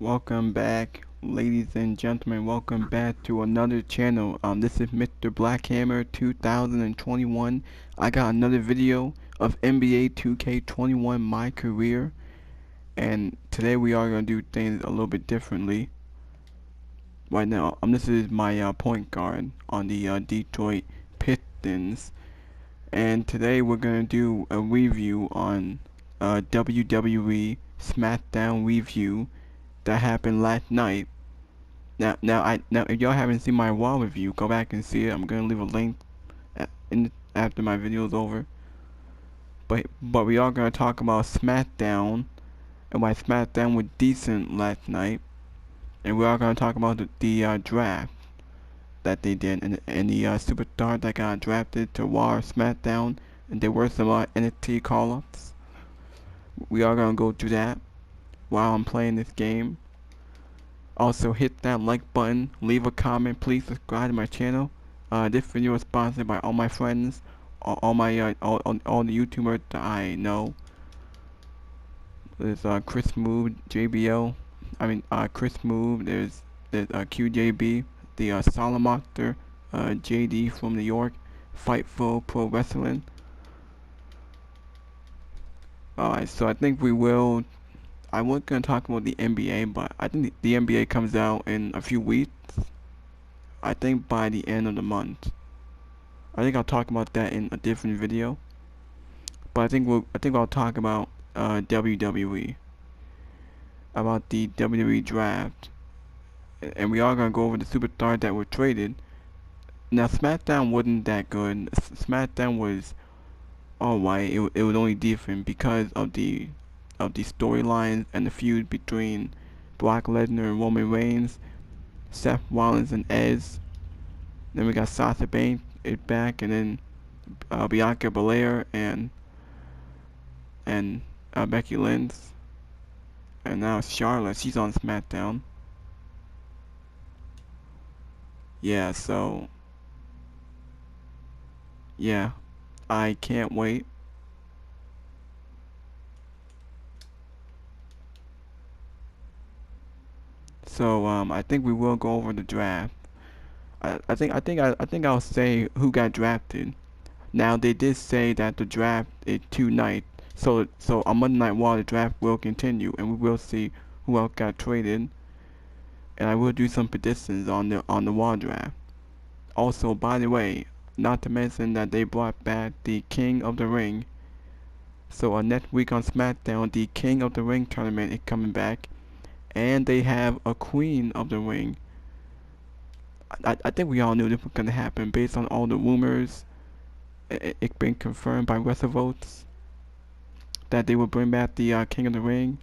Welcome back, ladies and gentlemen. Welcome back to another channel. This is Mr. Blackhammer 2021. I got another video of NBA 2K21 My Career, and today we are gonna do things a little bit differently. Right now, this is my point guard on the Detroit Pistons, and today we're gonna do a review on WWE Smackdown review that happened last night. Now, if y'all haven't seen my wall review, go back and see it. I'm gonna leave a link after my video is over. But we are gonna talk about SmackDown and why SmackDown was decent last night, and we are gonna talk about the draft that they did and the superstar that got drafted to Raw or SmackDown, and there were some NXT call-ups. We are gonna go through that while I'm playing this game. Also, hit that like button, leave a comment, please subscribe to my channel. This video is sponsored by all my friends, all my all the YouTubers that I know. There's Chris Move, JBL. Chris Move. There's QJB, the Solomoctor, JD from New York, Fightful Pro Wrestling. Alright, so I think we will. I wasn't going to talk about the NBA, but I think the NBA comes out in a few weeks. I think by the end of the month. I think I'll talk about that in a different video. But I think I'll talk about WWE, about the WWE draft, and we are gonna go over the superstars that were traded. Now, SmackDown wasn't that good. SmackDown was alright. It was only different because of the storylines and the feud between Brock Lesnar and Roman Reigns, Seth Rollins and Edge. Then we got Sasha Banks back, and then Bianca Belair and Becky Lynch, and now Charlotte. She's on SmackDown. Yeah, so yeah, I can't wait. So I think we will go over the draft. I think I'll say who got drafted. Now they did say that the draft is tonight, so on Monday Night Raw the draft will continue, and we will see who else got traded, and I will do some predictions on the Raw draft. Also, by the way, not to mention that they brought back the King of the Ring. So next week on SmackDown, the King of the Ring tournament is coming back, and they have a Queen of the Ring. I think we all knew this was gonna happen based on all the rumors. It's been confirmed by WrestleVotes that they will bring back the King of the Ring.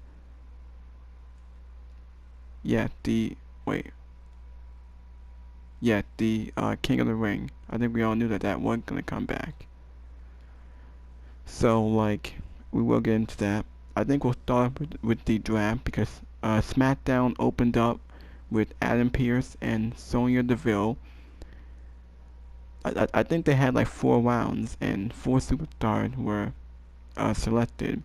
Yeah, the King of the Ring. I think we all knew that wasn't gonna come back. So we will get into that. I think we'll start with the draft because SmackDown opened up with Adam Pearce and Sonya Deville. I think they had like 4 rounds and 4 superstars were selected.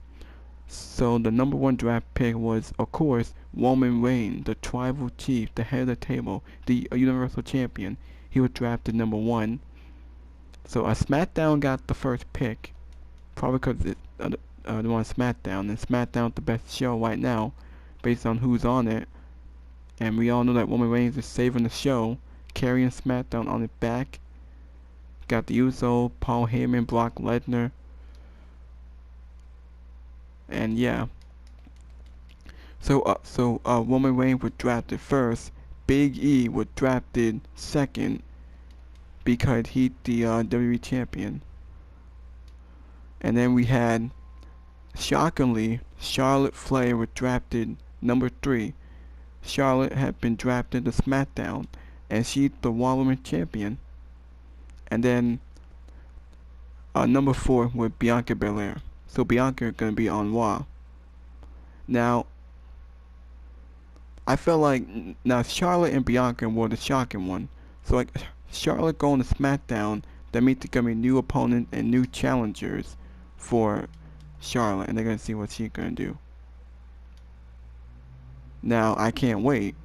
So the number 1 draft pick was, of course, Roman Reigns, the tribal chief, the head of the table, the Universal Champion. He was drafted number 1. So SmackDown got the first pick, probably because it's the one SmackDown, and SmackDown's the best show right now, based on who's on it. And we all know that Roman Reigns is saving the show, carrying SmackDown on his back. Got the Uso, Paul Heyman, Brock Lesnar, and yeah. So Roman Reigns was drafted first. Big E was drafted second because he's the WWE champion. And then we had, shockingly, Charlotte Flair was drafted number 3. Charlotte had been drafted to SmackDown, and she's the Raw Women's Champion. And then number 4 was Bianca Belair. So Bianca is gonna be on Raw. Now, I felt like Charlotte and Bianca were the shocking one. So Charlotte going to SmackDown, that means there's gonna be new opponents and new challengers for Charlotte, and they're gonna see what she's gonna do. Now I can't wait.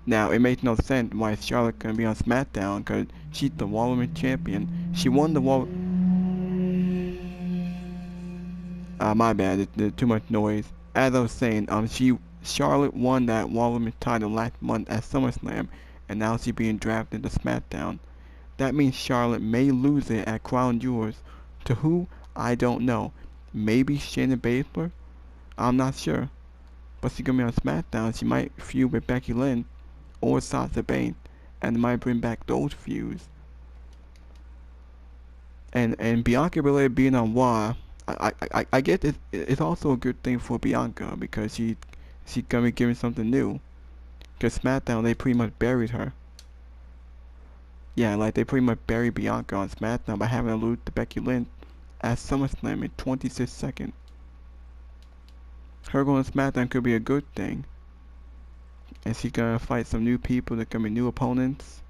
Now it makes no sense why Charlotte gonna be on SmackDown because she's the Raw Women's Champion. She won the Raw. My bad. There's too much noise. As I was saying, Charlotte won that Raw Women's title last month at SummerSlam, and now she's being drafted to SmackDown. That means Charlotte may lose it at Crown Jewels. To who? I don't know. Maybe Shayna Baszler? I'm not sure. But she's gonna be on SmackDown. She might feud with Becky Lynch or Sasha Banks, and might bring back those feuds. And Bianca Belair being on Raw, I get it's also a good thing for Bianca because she's gonna be giving something new. Cause SmackDown they pretty much buried her. Yeah, like they pretty much buried Bianca on SmackDown by having her lose to Becky Lynch at SummerSlam in 26 seconds. Her going to SmackDown could be a good thing. And she's gonna fight some new people. There gonna be new opponents.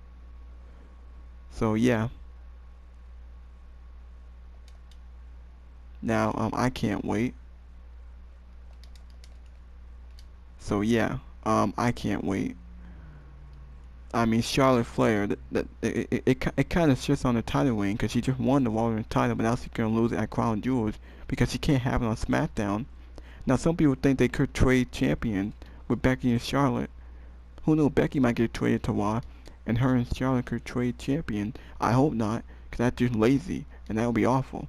So yeah. Now I can't wait. So yeah, I can't wait. I mean Charlotte Flair, it kind of sits on the title wing because she just won the Raw Women's title, but now she's gonna lose it at Crown Jewels because she can't have it on SmackDown. Now some people think they could trade champions with Becky and Charlotte. Who knows? Becky might get traded to Raw, and her and Charlotte could trade champion. I hope not, because that's just lazy, and that would be awful.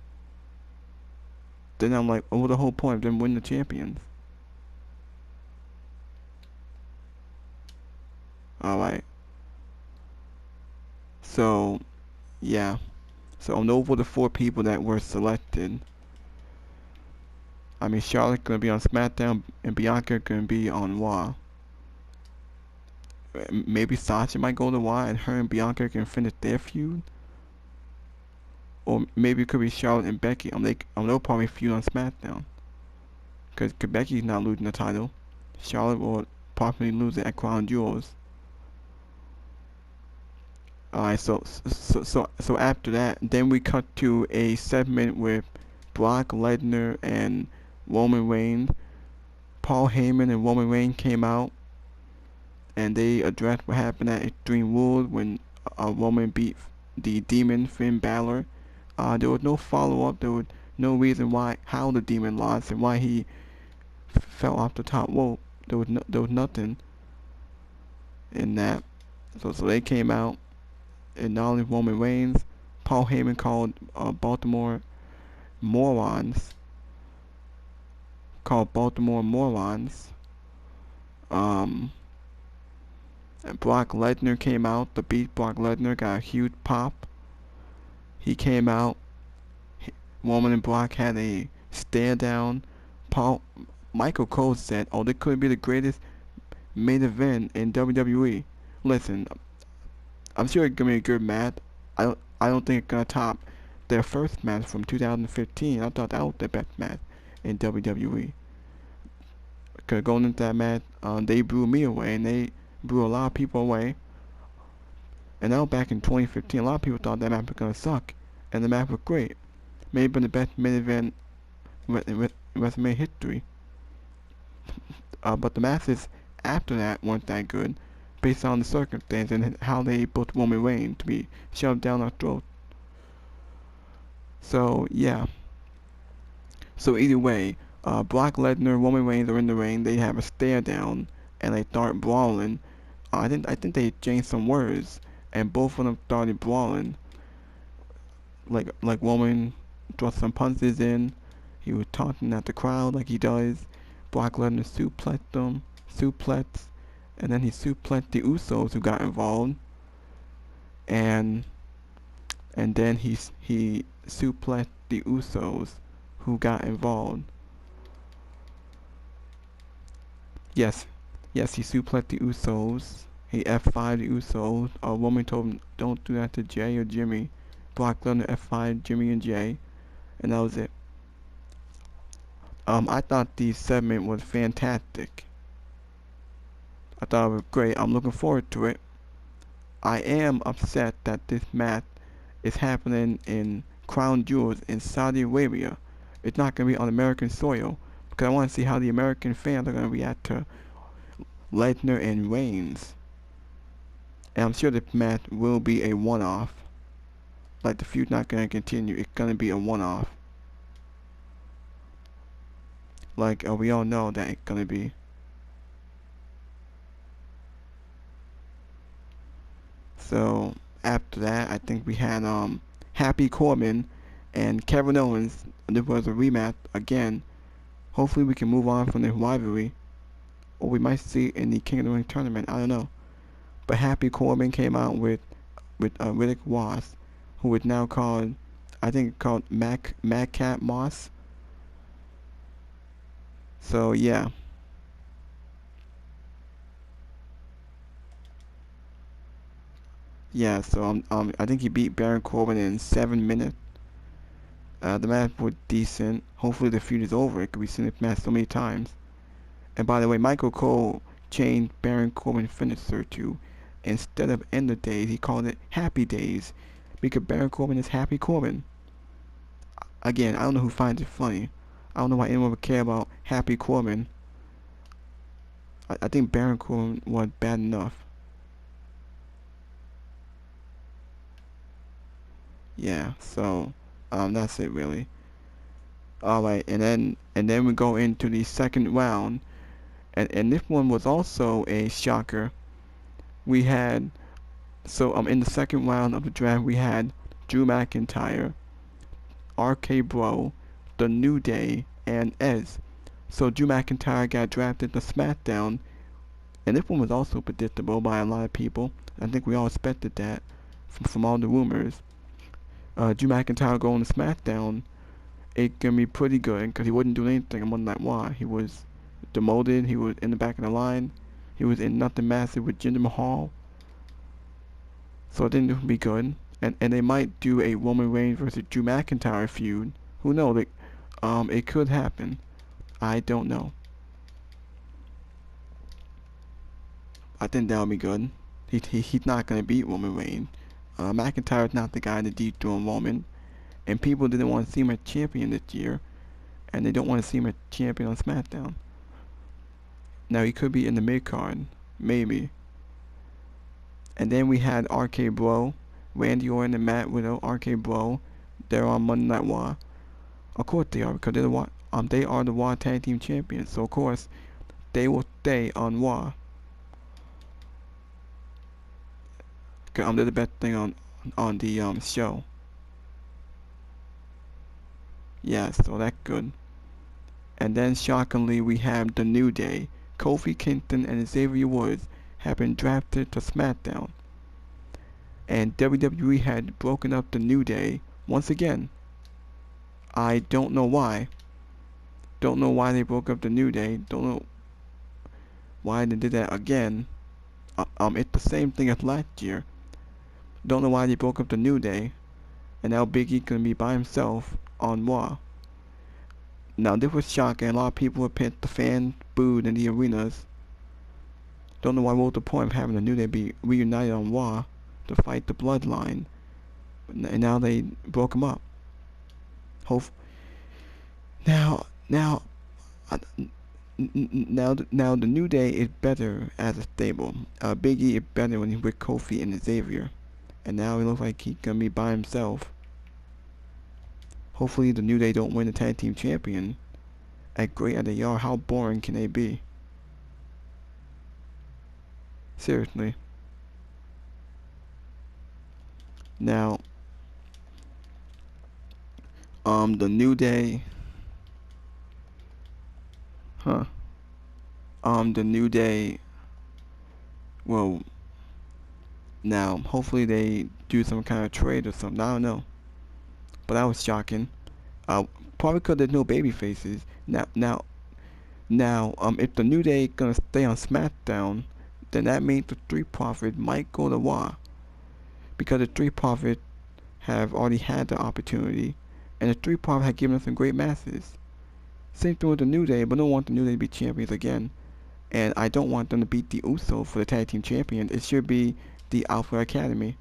Then I'm like, oh, the whole point of them winning the champions. Alright. So, yeah. So those were the 4 people that were selected. I mean, Charlotte gonna be on SmackDown, and Bianca gonna be on Raw. Maybe Sasha might go to Raw, and her and Bianca can finish their feud. Or maybe it could be Charlotte and Becky. They'll probably feud on SmackDown. Because Becky's not losing the title. Charlotte will probably lose it at Crown Jewels. Alright, so after that, then we cut to a segment with Brock Lesnar and Roman Reigns. Paul Heyman and Roman Reigns came out, and they addressed what happened at Extreme Rules when Roman beat the Demon Finn Balor. There was no follow-up. There was no reason how the Demon lost and why he fell off the top rope. There was nothing in that. So they came out, and not only Roman Reigns, Paul Heyman called Baltimore morons. And Brock Lesnar came out. The beat Brock Lesnar got a huge pop. He came out. Roman and Brock had a stare down. Michael Cole said, "Oh, this could be the greatest main event in WWE." Listen, I'm sure it's gonna be a good match. I don't think it's gonna top their first match from 2015. I thought that was the best match in WWE. Cause going into that match, they blew me away, and they blew a lot of people away. And that was back in 2015. A lot of people thought that match was gonna suck, and the match was great. Maybe the best main event in WrestleMania history. But the matches after that weren't that good, based on the circumstances and how they booked Roman Reigns to be shoved down our throat. So yeah. So either way, Brock Lesnar, Roman Reigns are in the ring. They have a stare down, and they start brawling. I think they exchanged some words, and both of them started brawling. Like Roman thrust some punches in. He was taunting at the crowd like he does. Brock Lesnar suplex, and then he suplexed the Usos who got involved, and then he suplexed the Usos who got involved. Yes, he suplexed the Usos. He F5'd the Usos. Roman told him, "Don't do that to Jay or Jimmy." Brock Lesnar F5'd Jimmy and Jay, and that was it. I thought the segment was fantastic. I thought it was great. I'm looking forward to it. I am upset that this match is happening in Crown Jewels in Saudi Arabia. It's not going to be on American soil, because I want to see how the American fans are going to react to Lesnar and Reigns. And I'm sure the match will be a one-off. Like, the feud's not gonna continue. It's gonna be a one-off. Like, we all know that it's gonna be. So after that, I think we had Happy Corbin and Kevin Owens. There was a rematch again. Hopefully we can move on from this rivalry, or we might see it in the King of the Ring tournament. I don't know. But Happy Corbin came out with Riddick Moss, who is now called, I think, called Madcap Moss. So yeah. Yeah, so I think he beat Baron Corbin in 7 minutes. The match was decent. Hopefully the feud is over, because we've seen this match so many times. And by the way, Michael Cole changed Baron Corbin's finisher to, instead of End of Days, he called it Happy Days, because Baron Corbin is Happy Corbin. Again, I don't know who finds it funny. I don't know why anyone would care about Happy Corbin. I think Baron Corbin was bad enough. Yeah, so that's it really. Alright, and then we go into the second round, and this one was also a shocker. We had, so in the second round of the draft, we had Drew McIntyre, RK Bro, The New Day, and Ez. So Drew McIntyre got drafted to Smackdown, and this one was also predictable by a lot of people. I think we all expected that from all the rumors. Drew McIntyre going to SmackDown, it can be pretty good, because he wasn't doing anything on Monday Night Raw. He was demoted, he was in the back of the line, he was in Nothing Massive with Jinder Mahal. So I think it would be good. And they might do a Roman Reigns versus Drew McIntyre feud. Who knows? It could happen. I don't know. I think that would be good. He's not going to beat Roman Reigns. McIntyre is not the guy to dethrone Roman. And people didn't want to see him as champion this year. And they don't want to see him as champion on SmackDown. Now, he could be in the mid-card. Maybe. And then we had RK Bro, Randy Orton and Matt Riddle. RK Bro, they're on Monday Night Raw. Of course they are, because they are the Raw Tag Team Champions. So of course they will stay on Raw. Cause they're the best thing on the show. Yeah, so that's good. And then shockingly we have The New Day. Kofi Kingston and Xavier Woods have been drafted to SmackDown. And WWE had broken up The New Day once again. I don't know why. Don't know why they broke up The New Day. Don't know why they did that again. It's the same thing as last year. Don't know why they broke up The New Day. And now Big E gonna be by himself on Raw. Now this was shocking. A lot of people were pissed. The fans booed in the arenas. Don't know why what was the point of having The New Day be reunited on Raw to fight the Bloodline. And now they broke them up. Now the New Day is better as a stable. Big E is better when he's with Kofi and Xavier, and now he looks like he's gonna be by himself. Hopefully the New Day don't win the tag team champion. As great as they are, how boring can they be? Seriously. Now, the New Day. The New Day. Well, now hopefully they do some kind of trade or something. I don't know. But that was shocking. Probably because there's no baby faces. Now, if the New Day gonna stay on SmackDown, then that means the Street Profits might go to Raw, because the Street Profits have already had the opportunity, and the Street Profits have given us some great matches. Same thing with the New Day, but I don't want the New Day to be champions again, and I don't want them to beat the Usos for the tag team champion. It should be the Alpha Academy,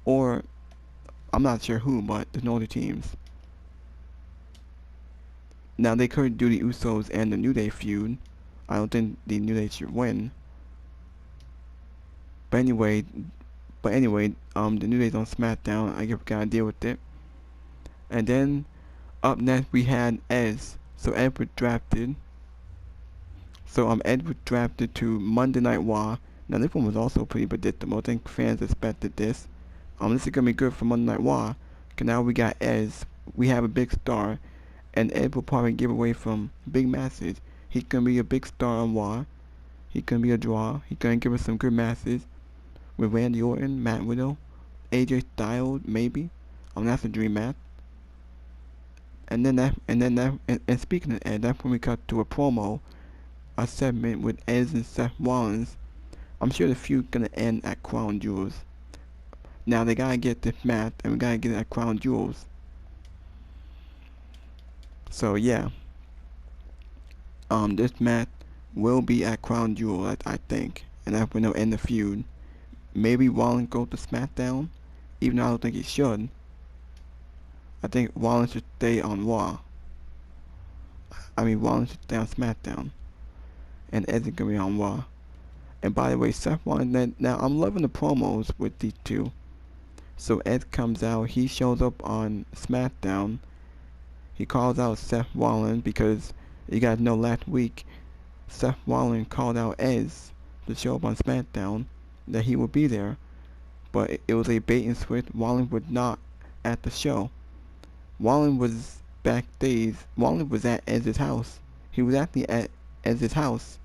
or I'm not sure who, but there's no other teams. Now they could do the Usos and the New Day feud, I don't think the New Day should win. But anyway, the New Day's on SmackDown. I guess we gotta deal with it. And then up next we had Edge. So Ed was drafted. Ed was drafted to Monday Night Raw. Now this one was also pretty predictable. I think fans expected this. This is gonna be good for Monday Night Raw. Cause now we got Edge. We have a big star, and Ed will probably give away from big matches. He's gonna be a big star on Raw. He's gonna be a draw. He's gonna give us some good matches with Randy Orton, Matt Riddle, AJ Styles, maybe. That's a dream match. And speaking of Ed, that's when we cut to a promo, a segment with Edge and Seth Rollins. I'm sure the feud's gonna end at Crown Jewels. Now they gotta get this match, and we gotta get it at Crown Jewels. So yeah, this match will be at Crown Jewel, I think, and that's when they'll end the feud. Maybe Rollins go to SmackDown, even though I don't think he should. I think Rollins should stay on Raw. Rollins should stay on SmackDown, and Edge is gonna be on Raw. And by the way, Seth Rollins. Now I'm loving the promos with these two. So Ed comes out. He shows up on SmackDown. He calls out Seth Rollins because you guys know last week Seth Rollins called out Edge to show up on SmackDown that he would be there, but it was a bait and switch. Rollins was not at the show. Rollins was backstage. Rollins was at Edge's house. He was actually at Edge's house.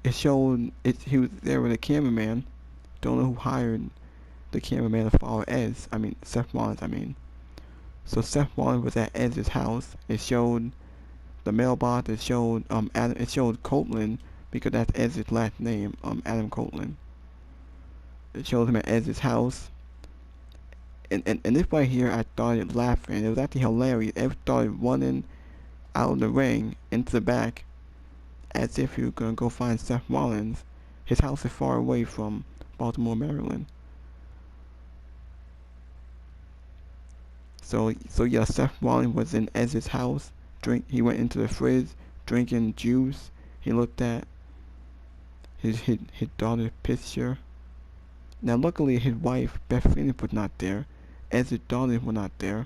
It showed he was there with a cameraman. Don't know who hired the cameraman to follow Edge. Seth Rollins. So Seth Rollins was at Edge's house. It showed the mailbox. It showed Adam. It showed Copeland because that's Edge's last name. Adam Copeland. It shows him at Edge's house. And this right here, I started laughing. It was actually hilarious. Ed started running out of the ring into the back, as if he was gonna go find Seth Rollins. His house is far away from Baltimore, Maryland. So yeah, Seth Rollins was in Edge's house. He went into the fridge, drinking juice. He looked at his daughter's picture. Now luckily his wife, Beth Phoenix, was not there. Edge's daughter was not there.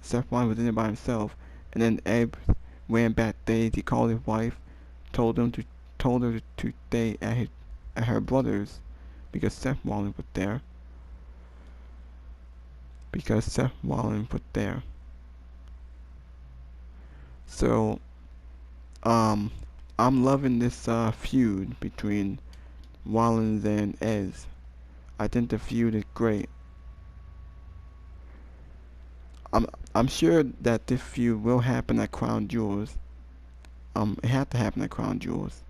Seth Rollins was in there by himself. And then Ed ran backstage. He called his wife, told her to stay at her brother's because Seth Rollins was there. So I'm loving this feud between Rollins and Edge. I think the feud is great. I'm sure that this feud will happen at Crown Jewels. It had to happen at Crown Jewels.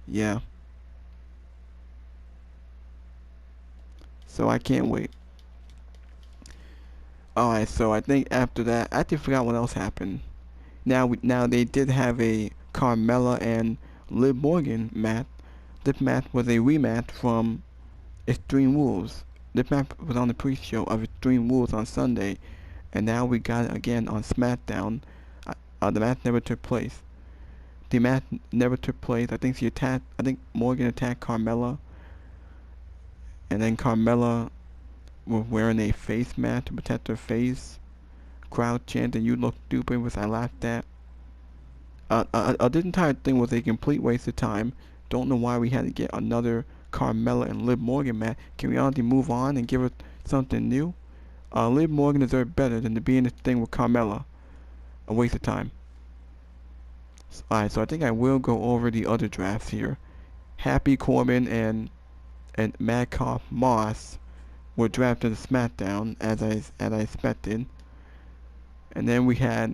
Yeah. So I can't wait. Alright, so I think after that, I actually forgot what else happened. Now they did have a Carmella and Liv Morgan match. This match was a rematch from Extreme Rules. This match was on the pre-show of Extreme Rules on Sunday, and now we got it again on SmackDown. The match never took place. I think Morgan attacked Carmella, and then Carmella was wearing a face mask to protect her face. Crowd chanted, "You look stupid," which I laughed at. This entire thing was a complete waste of time. Don't know why we had to get another Carmella and Liv Morgan match. Can we already move on and give her something new? Liv Morgan deserved better than to be in this thing with Carmella. A waste of time. Alright, so I think I will go over the other drafts here. Happy Corbin and Madcap Moss were drafted to SmackDown as I expected. And then we had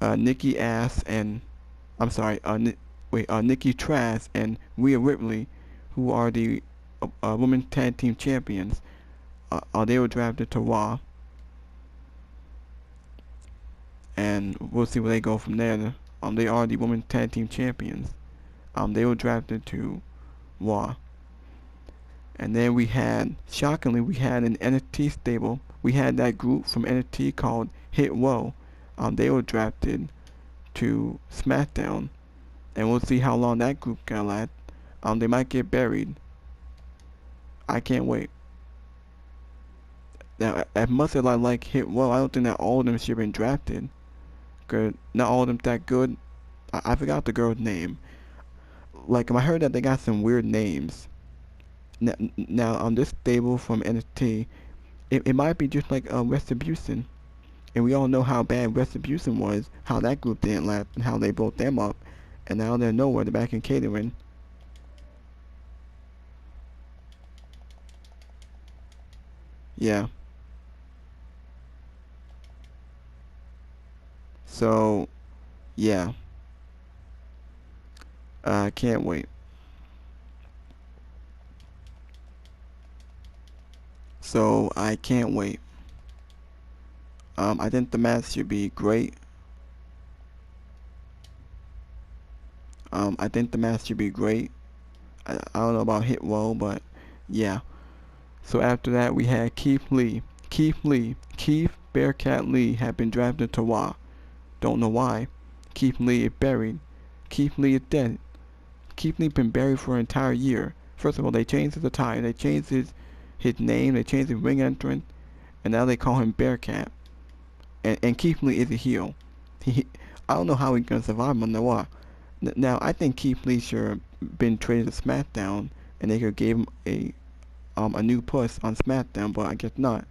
Nikki Trash and Rhea Ripley, who are the women's tag team champions. They were drafted to Raw, and we'll see where they go from there. They are the women's tag team champions. They were drafted to Raw. And then shockingly, we had an NXT stable we had that group from NXT called Hit Woe. They were drafted to Smackdown, and we'll see how long that group can last. They might get buried. I can't wait. Now, as much as I like Hit Woe, I don't think that all of them should have been drafted. Cause not all of them that good. I forgot the girl's name. Like, I heard that they got some weird names. Now on this stable from NXT, it might be just like Retribution. And we all know how bad Retribution was, how that group didn't last, and how they broke them up. And now they're nowhere, they're back in catering. Yeah. So, yeah. I can't wait. So, I can't wait. I think the match should be great. I think the match should be great. I don't know about Hit Woe, but yeah. So after that, we had Keith Lee. Keith Bearcat Lee had been drafted to Raw. Don't know why. Keith Lee is buried. Keith Lee is dead. Keith Lee been buried for an entire year. First of all, they changed his attire. They changed his name. They changed his ring entrance, and now they call him Bearcat. And Keith Lee is a heel. I don't know how he's gonna survive on the Raw. Now I think Keith Lee should have been traded to SmackDown, and they could give him a new push on SmackDown, but I guess not.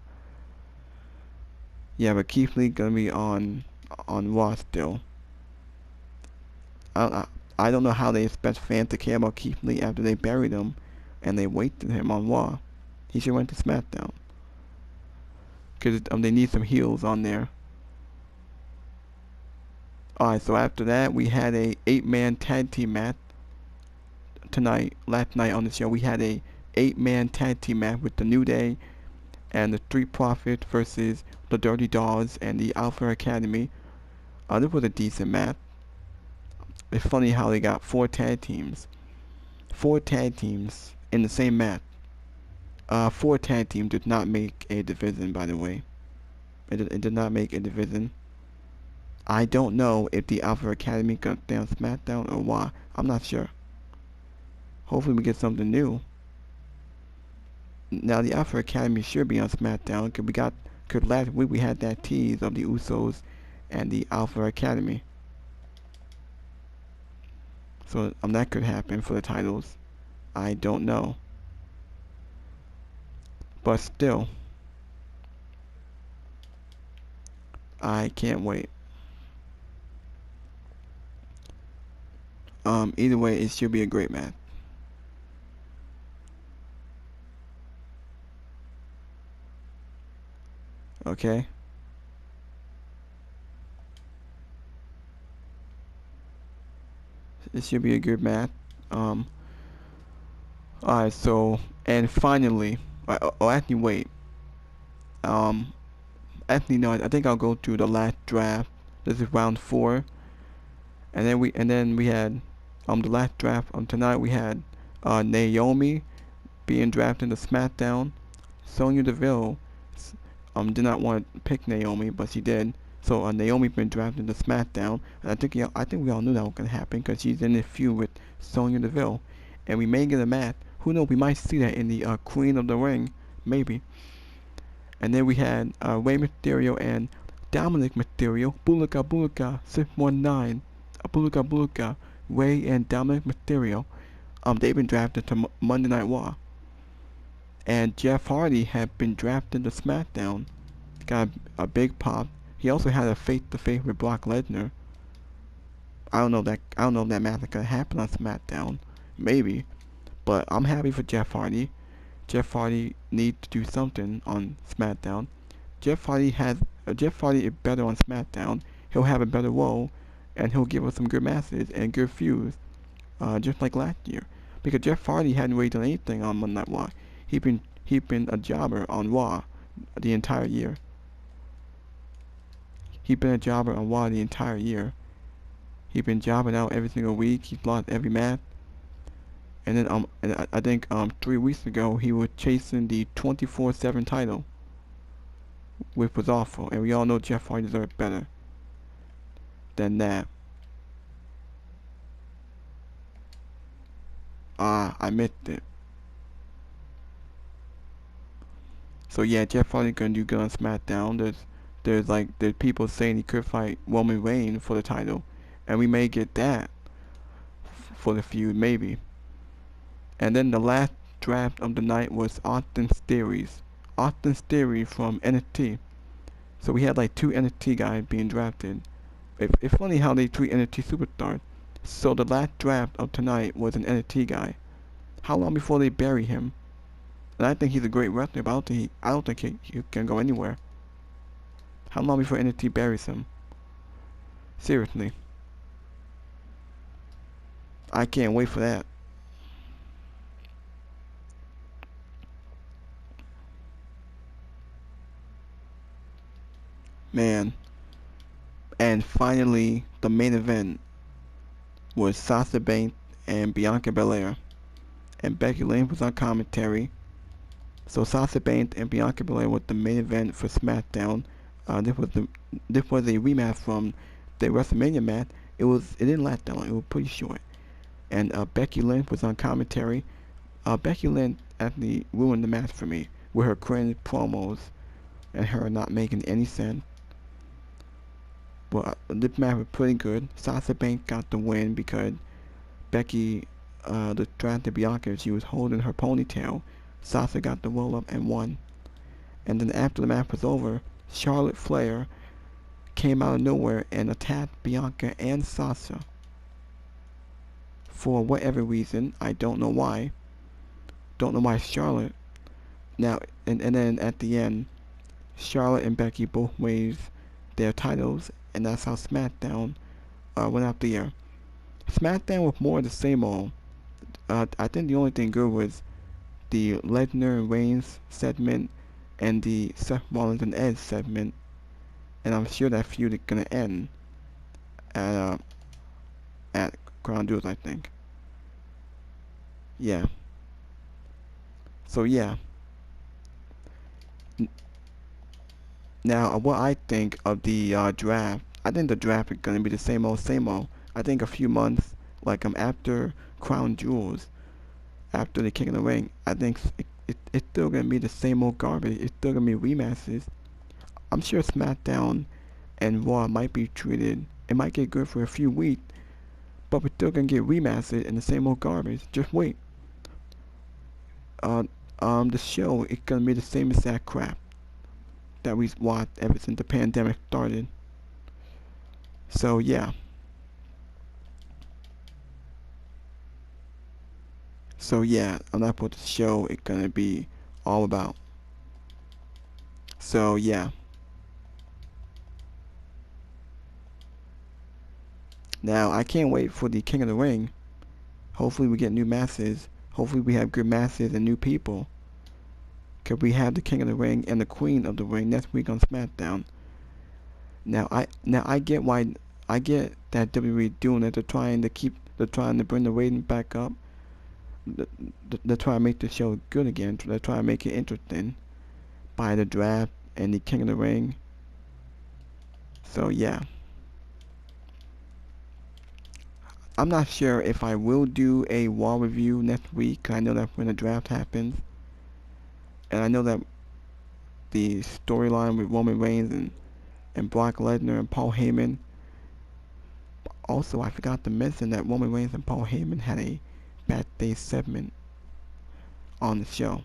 Yeah, but Keith Lee gonna be on Raw still. I don't know how they expect fans to care about Keith Lee after they buried him and they wasted him on Raw. He should went to SmackDown, because they need some heels on there. Alright, so after that we had a 8-man tag team match last night on the show. We had a 8-man tag team match with the New Day and the Street Profits versus the Dirty Dogs and the Alpha Academy. This was a decent match. It's funny how they got 4 tag teams. 4 tag teams in the same match. 4 tag teams did not make a division, by the way. It did not make a division. I don't know if the Alpha Academy got stay on SmackDown or why. I'm not sure. Hopefully we get something new. Now the Alpha Academy should be on SmackDown, because last week we had that tease of the Usos and the Alpha Academy. So that could happen for the titles. I don't know. But still, I can't wait. Either way, it should be a great match. Okay. It should be a good match. Alright, so, and finally, actually wait. Actually no, I think I'll go to the last draft. This is round 4. And then we had the last draft tonight we had Naomi being drafted to SmackDown. Sonya Deville did not want to pick Naomi, but she did. So Naomi been drafted to SmackDown, and I think we all knew that was gonna happen because she's in a feud with Sonya Deville, and we may get a match. Who knows? We might see that in the Queen of the Ring, maybe. And then we had Rey Mysterio and Dominic Mysterio, Bulaka Bulaka 619, Bulaka Bulaka, Rey and Dominic Mysterio. They've been drafted to Monday Night Raw. And Jeff Hardy had been drafted to SmackDown. Got a big pop. He also had a face-to-face with Brock Lesnar. I don't know if that match is gonna happen on SmackDown. Maybe. But I'm happy for Jeff Hardy. Jeff Hardy needs to do something on SmackDown. Jeff Hardy is better on SmackDown. He'll have a better role, and he'll give us some good matches and good feuds, just like last year. Because Jeff Hardy hadn't really done anything on Monday Night Raw. He's been a jobber on Raw the entire year. He's been a jobber on Raw the entire year. He's been jobbing out every single week. He's lost every match. And then and I think 3 weeks ago he was chasing the 24/7 title. which was awful, and we all know Jeff Hardy deserved better than that. I missed it. So yeah, Jeff Hardy gonna do good on SmackDown. There's people saying he could fight Roman Reigns for the title, and we may get that for the feud, maybe. And then the last draft of the night was Austin's Theories. Austin's Theory from NXT. So we had like two NXT guys being drafted. It's funny how they treat NXT superstars. So the last draft of tonight was an NXT guy. How long before they bury him? And I think he's a great wrestler, but I don't think he can go anywhere. How long before NXT buries him? Seriously. I can't wait for that. Man. And finally, the main event was Sasha Banks and Bianca Belair. And Becky Lynch was on commentary. So Sasha Banks and Bianca Belair was the main event for SmackDown. This was a rematch from the WrestleMania match. It didn't last that long. It was pretty short. And Becky Lynch was on commentary. Becky Lynch actually ruined the match for me with her cringe promos and her not making any sense. But this match was pretty good. Sasha Banks got the win because Becky distracted Bianca. She was holding her ponytail. Sasha got the roll up and won. And then after the match was over, Charlotte Flair came out of nowhere and attacked Bianca and Sasha. For whatever reason, I don't know why. Don't know why Charlotte. Now, and then at the end, Charlotte and Becky both waved their titles, and that's how SmackDown went out the air. SmackDown was more of the same old. I think the only thing good was the Lesnar and Reigns segment and the Seth Rollins and Edge segment, and I'm sure that feud is gonna end at Crown Jewels, I think. Yeah. So yeah. Now, what I think of the draft, I think the draft is gonna be the same old, same old. I think a few months, like after Crown Jewels, after the King of the Ring, I think it's still gonna be the same old garbage. It's still gonna be rematches. I'm sure SmackDown and Raw might be treated. It might get good for a few weeks, but we're still gonna get rematches and the same old garbage. Just wait. The show is gonna be the same exact crap that we've watched ever since the pandemic started. So yeah. So yeah, and that's what the show is gonna be all about. So yeah. Now I can't wait for the King of the Ring. Hopefully we get new matches. Hopefully we have good matches and new people. Cause we have the King of the Ring and the Queen of the Ring next week on SmackDown. Now I get that WWE doing it. They're trying to bring the ratings back up. They're trying to make the show good again. They're trying to make it interesting by the draft and the King of the Ring. So yeah. I'm not sure if I will do a Raw review next week. I know that's when the draft happens. And I know that the storyline with Roman Reigns and Brock Lesnar and Paul Heyman. Also, I forgot to mention that Roman Reigns and Paul Heyman had a backstage segment on the show.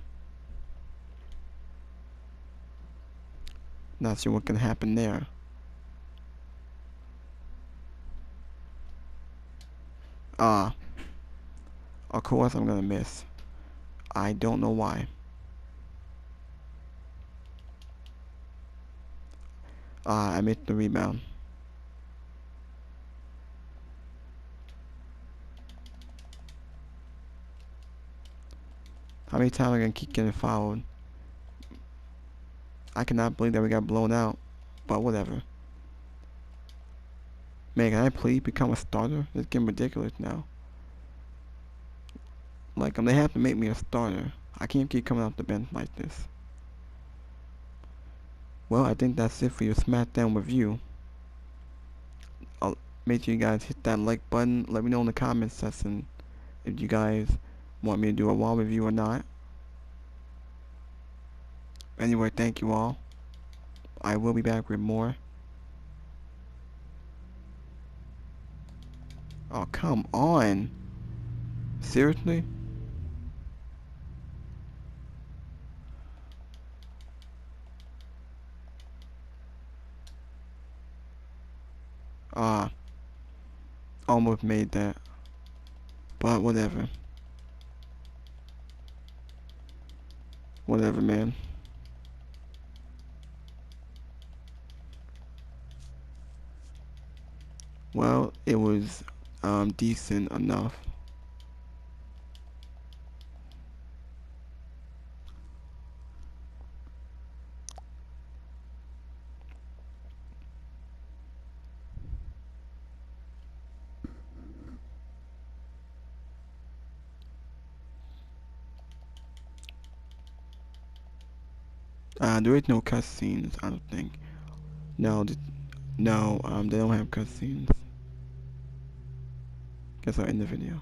Not sure what can happen there. Of course I'm gonna miss. I don't know why. I missed the rebound. How many times am I gonna keep getting fouled? I cannot believe that we got blown out, but whatever. Man, can I please become a starter? It's getting ridiculous now. Like, they have to make me a starter. I can't keep coming off the bench like this. Well, I think that's it for your Smackdown review. I'll make sure you guys hit that like button. Let me know in the comments section if you guys want me to do a Raw review or not. Anyway, thank you all. I will be back with more. Oh, come on. Seriously? Ah, almost made that. But whatever. Whatever, man. Well, it was decent enough. There is no cutscenes, I don't think. No, no, they don't have cutscenes. Guess I'll end the video.